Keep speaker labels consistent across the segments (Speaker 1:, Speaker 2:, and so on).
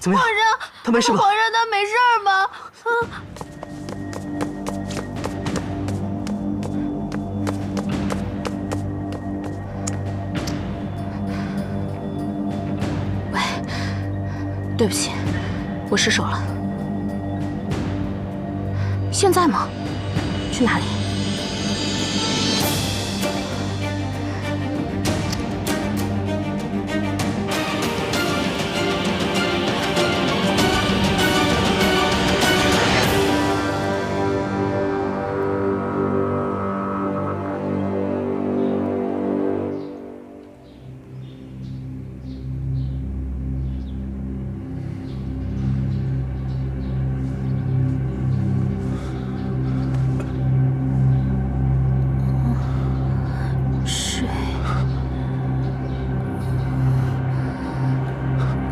Speaker 1: 怎么样？
Speaker 2: 皇上，
Speaker 1: 他没事吧？
Speaker 2: 皇上，他没事吧？
Speaker 3: 喂，对不起，我失手了。现在吗？去哪里？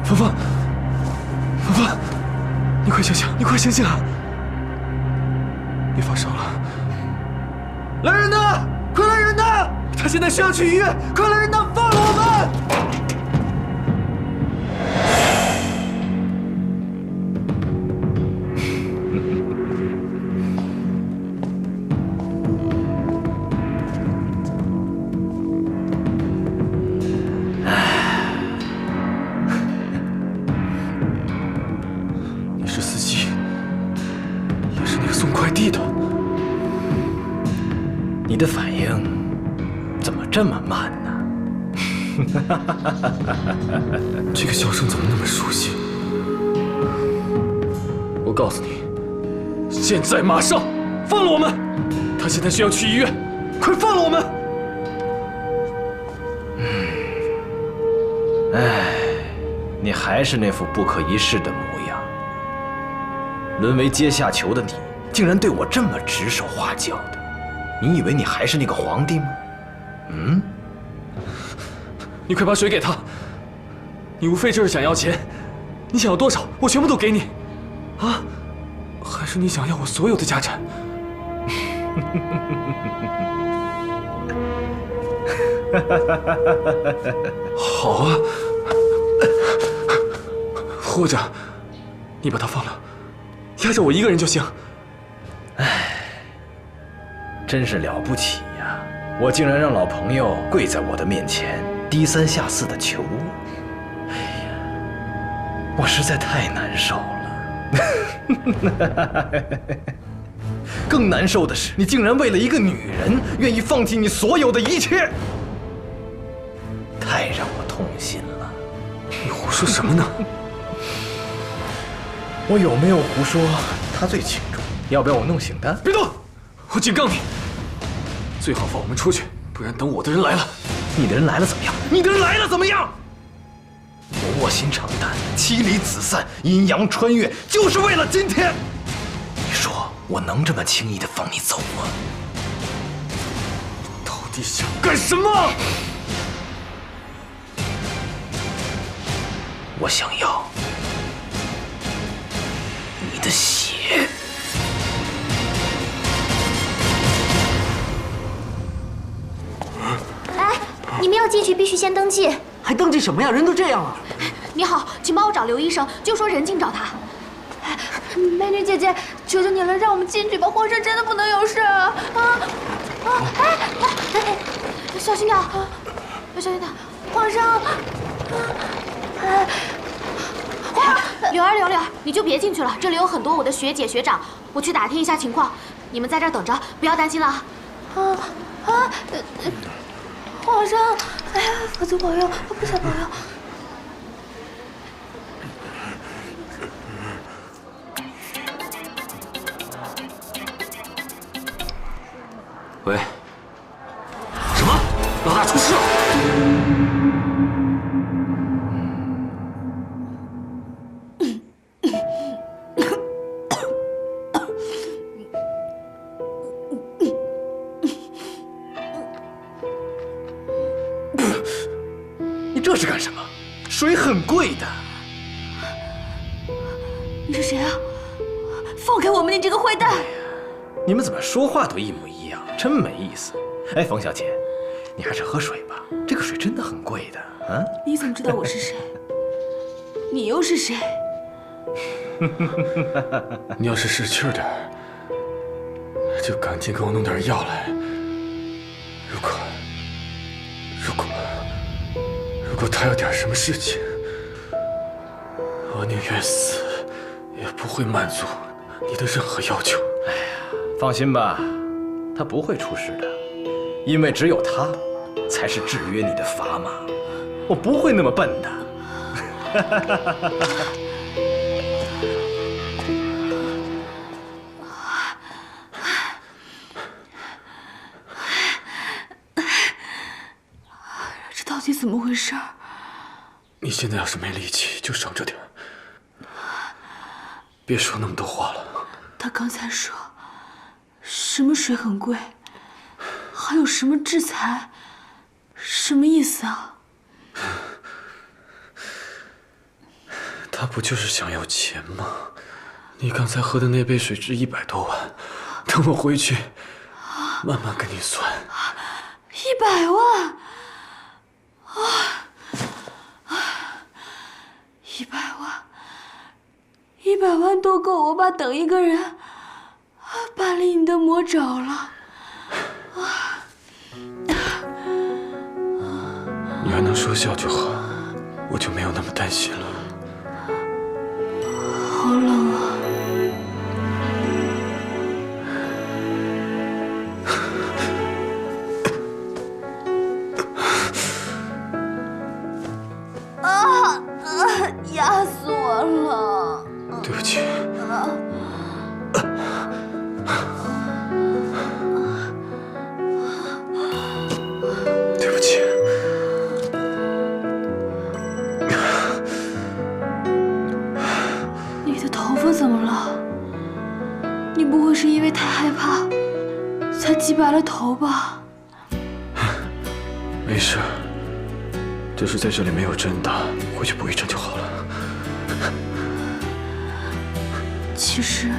Speaker 1: 芳芳，芳芳，你快醒醒，你快醒醒啊！别发烧了。来人呐！快来人呐！他现在需要去医院，快来人呐！放了我们！
Speaker 4: 你的反应怎么这么慢呢？
Speaker 1: 这个笑声怎么那么熟悉？我告诉你，现在马上放了我们！他现在需要去医院，快放了我们！
Speaker 4: 你还是那副不可一世的模样。沦为阶下囚的你，竟然对我这么指手画脚的。你以为你还是那个皇帝吗？
Speaker 1: 你快把水给他！你无非就是想要钱，你想要多少，我全部都给你。啊？还是你想要我所有的家产？好啊，或者你把他放了，压着我一个人就行。
Speaker 4: 真是了不起呀！我竟然让老朋友跪在我的面前，低三下四的求我。哎呀，我实在太难受了。更难受的是，你竟然为了一个女人，愿意放弃你所有的一切，太让我痛心了。
Speaker 1: 你胡说什么呢？
Speaker 4: 我有没有胡说，他最清楚。要不要我弄醒他？
Speaker 1: 别动！我警告你，最好放我们出去，不然等我的人来了。
Speaker 4: 你的人来了怎么样？你的人来了怎么样？我卧薪尝胆，妻离子散，阴阳穿越，就是为了今天。你说我能这么轻易的放你走吗？
Speaker 1: 到底想干什么？
Speaker 4: 我想要你的血。
Speaker 5: 你们要进去必须先登记，
Speaker 2: 还登记什么呀？人都这样了。
Speaker 3: 你好，请帮我找刘医生，就说任静找他。
Speaker 2: 美女姐姐，求求你了，让我们进去吧！皇上真的不能有事啊！
Speaker 3: 小心点，小心点，
Speaker 2: 皇上！
Speaker 3: 柳儿，你就别进去了，这里有很多我的学姐学长，我去打听一下情况，你们在这儿等着，不要担心了。
Speaker 2: 皇上，哎呀，佛祖保佑，菩萨保佑。
Speaker 1: 喂，什么？老大出事了！
Speaker 4: 你这是干什么？水很贵的。
Speaker 2: 你是谁啊？放开我们！你这个坏蛋！
Speaker 4: 你们怎么说话都一模一样，真没意思。哎，冯小姐，你还是喝水吧，这个水真的很贵的啊。
Speaker 2: 你怎么知道我是谁？你又是谁？
Speaker 1: 你要是识趣点儿，就赶紧给我弄点药来。如果他有点什么事情，我宁愿死，也不会满足你的任何要求。
Speaker 4: 哎呀，放心吧，他不会出事的，因为只有他才是制约你的砝码，我不会那么笨的。
Speaker 2: 这到底怎么回事？
Speaker 1: 你现在要是没力气，就省着点儿，别说那么多话了。
Speaker 2: 他刚才说什么水很贵，还有什么制裁，什么意思啊？
Speaker 1: 他不就是想要钱吗？你刚才喝的那杯水值100多万，等我回去慢慢跟你算。
Speaker 2: 100万！100万都够我把等一个人搬离你的魔爪了。
Speaker 1: 你还能说笑就好，我就没有那么担心了。
Speaker 2: 好冷啊！压死我了！
Speaker 1: 对不起。对不起。
Speaker 2: 你的头发怎么了？你不会是因为太害怕，才挤白了头吧？
Speaker 1: 没事，只是在这里没有针打，回去补一针就好了。
Speaker 2: 其实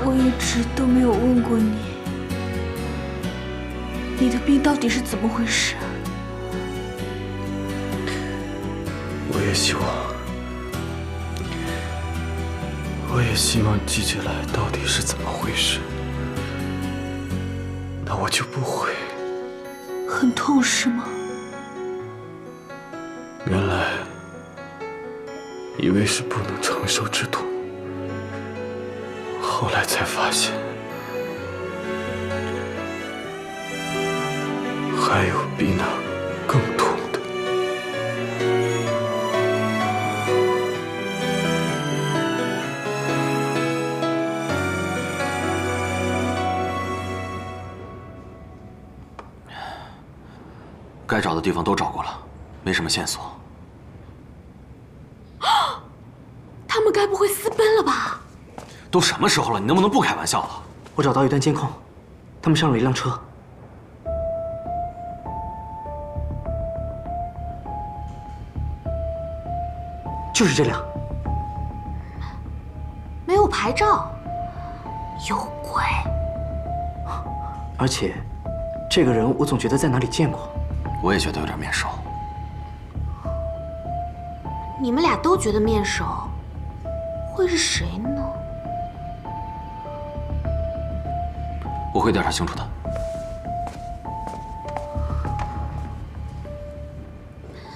Speaker 2: 我一直都没有问过你，你的病到底是怎么回事？
Speaker 1: 我也希望记起来到底是怎么回事，那我就不会。
Speaker 2: 很痛是吗？
Speaker 1: 原来以为是不能承受之痛，后来才发现还有比那更痛的。
Speaker 6: 该找的地方都找过了，没什么线索。
Speaker 3: 他们该不会私奔了吧？
Speaker 6: 都什么时候了，你能不能不开玩笑了？
Speaker 7: 我找到一段监控，他们上了一辆车。就是这辆。
Speaker 3: 没有牌照，有鬼！
Speaker 7: 而且，这个人我总觉得在哪里见过。
Speaker 6: 我也觉得有点面熟。
Speaker 3: 你们俩都觉得面熟，会是谁呢？
Speaker 6: 我会调查清楚的。